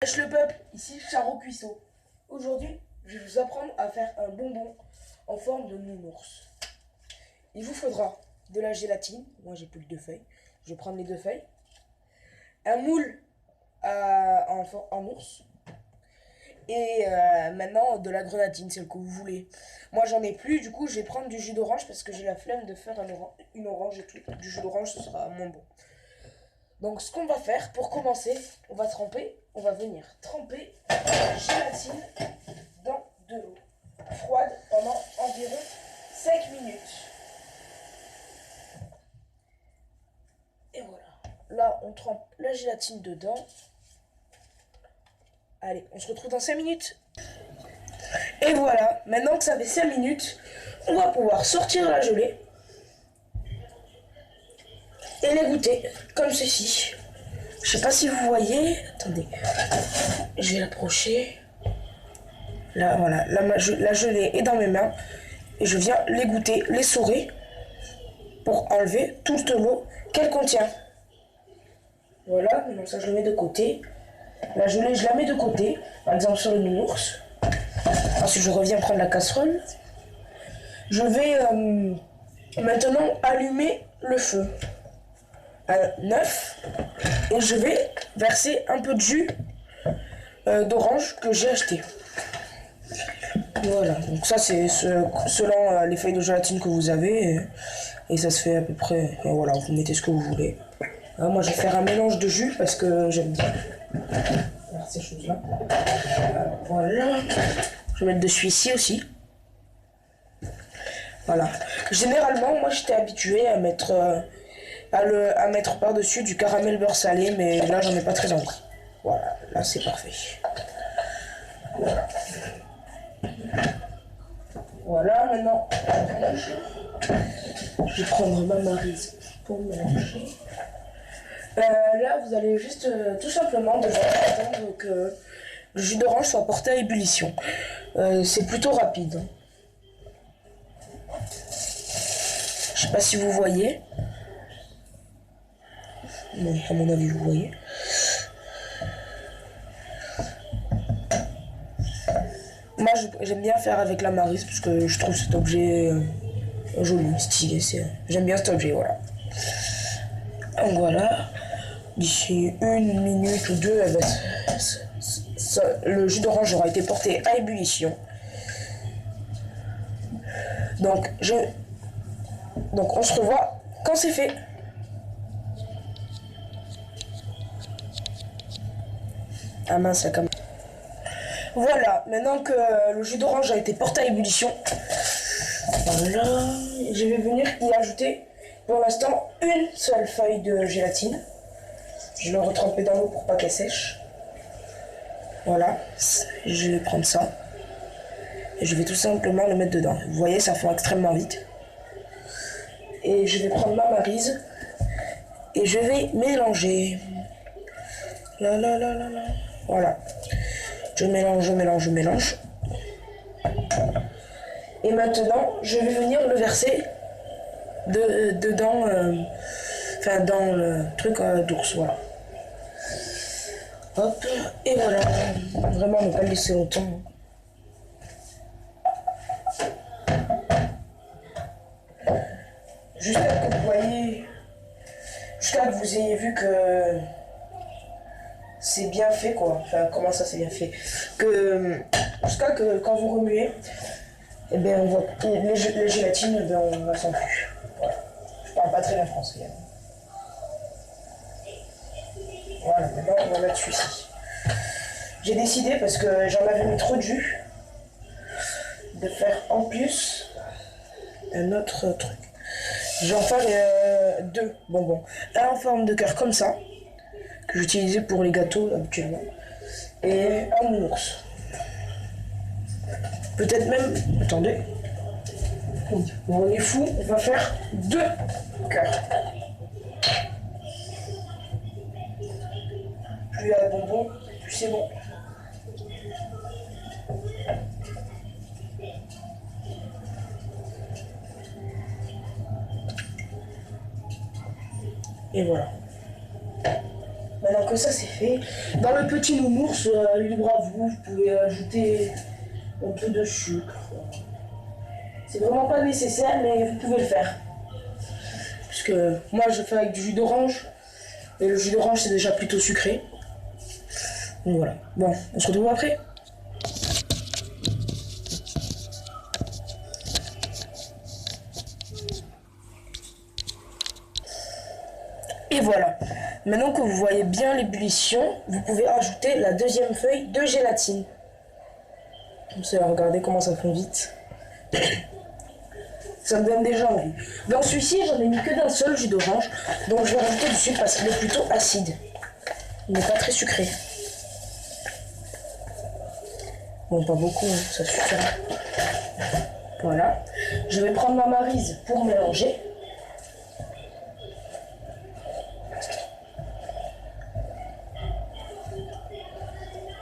Wesh le peuple, ici Charo Cuisseau. Aujourd'hui, je vais vous apprendre à faire un bonbon en forme de nounours. Il vous faudra de la gélatine, moi j'ai plus que 2 feuilles, je vais prendre les 2 feuilles, un moule en ours, et maintenant de la grenadine, celle que vous voulez. Moi j'en ai plus, du coup je vais prendre du jus d'orange parce que j'ai la flemme de faire une orange et tout. Du jus d'orange ce sera moins bon. Donc ce qu'on va faire, pour commencer, on va venir tremper la gélatine dans de l'eau froide pendant environ 5 minutes. Et voilà. Là, on trempe la gélatine dedans. Allez, on se retrouve dans 5 minutes. Et voilà, maintenant que ça fait 5 minutes, on va pouvoir sortir la gelée et les goûter comme ceci. Je sais pas si vous voyez. Attendez, je vais l'approcher. Là, voilà, la gelée est dans mes mains et je viens les goûter, les sourer pour enlever toute l'eau qu'elle contient. Voilà, donc ça je le mets de côté. La gelée, je la mets de côté, par exemple sur le nounours. Ensuite, je reviens prendre la casserole. Je vais maintenant allumer le feu à 9 et je vais verser un peu de jus d'orange que j'ai acheté. Voilà, donc ça c'est selon les feuilles de gélatine que vous avez et ça se fait à peu près. Et voilà, vous mettez ce que vous voulez. Alors, moi je vais faire un mélange de jus parce que j'aime bien faire ces choses là. Voilà, je vais mettre de celui-ci aussi. Voilà, généralement moi j'étais habitué à mettre à mettre par-dessus du caramel beurre salé, mais là j'en ai pas très envie. Voilà, là c'est parfait. Voilà. Voilà, maintenant je vais prendre ma maryse pour mélanger. Là vous allez juste tout simplement devoir attendre que le jus d'orange soit porté à ébullition. C'est plutôt rapide. Je sais pas si vous voyez. Bon, à mon avis, vous voyez. Moi, j'aime bien faire avec la maryse parce que je trouve cet objet joli, stylé. J'aime bien cet objet, voilà. Donc voilà. D'ici 1 minute ou 2, le jus d'orange aura été porté à ébullition. Donc on se revoit quand c'est fait. Ah mince, la caméra. Voilà, maintenant que le jus d'orange a été porté à ébullition, voilà, je vais venir y ajouter pour l'instant une seule feuille de gélatine. Je vais le retremper dans l'eau pour pas qu'elle sèche. Voilà, je vais prendre ça et je vais tout simplement le mettre dedans. Vous voyez, ça fond extrêmement vite. Et je vais prendre ma maryse et je vais mélanger. Là. Voilà. Je mélange. Et maintenant, je vais venir le verser dedans, dans le truc d'ours, voilà. Hop, et voilà. Vraiment, ne pas le laisser longtemps. Jusqu'à que vous voyez, jusqu'à que vous ayez vu que c'est bien fait, quoi. Enfin, comment ça c'est bien fait? Jusqu'à que quand vous remuez, eh bien, on voit les gélatines, eh bien, on ne la sent plus. Voilà. Je parle pas très bien français. Voilà, maintenant on va mettre celui-ci. J'ai décidé, parce que j'en avais mis trop de jus, de faire en plus un autre truc. Je vais en faire 2 bonbons. Un en forme de cœur comme ça, que j'utilisais pour les gâteaux habituellement, et un nounours. Peut-être même, attendez, on est fou, on va faire 2 cœurs. Plus il y a le bonbon, plus c'est bon. Et voilà. Maintenant que ça c'est fait, dans le petit nounours, libre à vous, vous pouvez ajouter un peu de sucre. C'est vraiment pas nécessaire, mais vous pouvez le faire. Puisque moi je fais avec du jus d'orange, et le jus d'orange c'est déjà plutôt sucré. Donc voilà. Bon, on se retrouve après. Et voilà. Maintenant que vous voyez bien l'ébullition, vous pouvez ajouter la deuxième feuille de gélatine. Comme ça, regardez comment ça fond vite. Ça me donne déjà envie. Dans celui-ci, j'en ai mis que d'un seul jus d'orange. Donc je vais rajouter du sucre parce qu'il est plutôt acide. Il n'est pas très sucré. Bon, pas beaucoup, hein, ça suffira. Voilà. Je vais prendre ma maryse pour mélanger.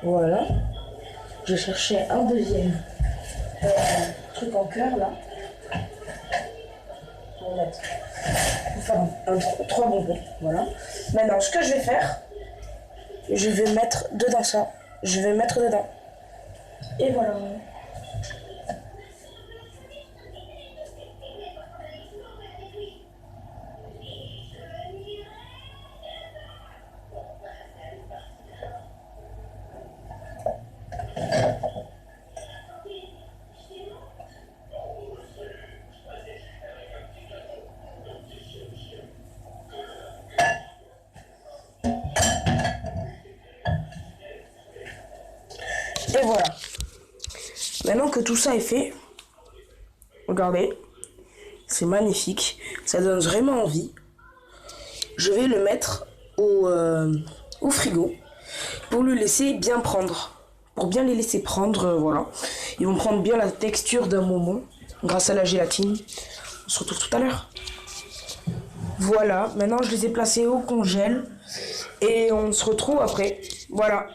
Voilà. Je cherchais un deuxième truc en cœur là. On va mettre. Enfin, trois bonbons. Voilà. Maintenant, ce que je vais faire, je vais mettre dedans ça. Je vais mettre dedans. Et voilà. Et voilà. Maintenant que tout ça est fait, regardez, c'est magnifique, ça donne vraiment envie. Je vais le mettre au frigo pour le laisser bien prendre. Pour bien les laisser prendre, voilà. Ils vont prendre bien la texture d'un bonbon grâce à la gélatine. On se retrouve tout à l'heure. Voilà, maintenant je les ai placés au congèle et on se retrouve après. Voilà.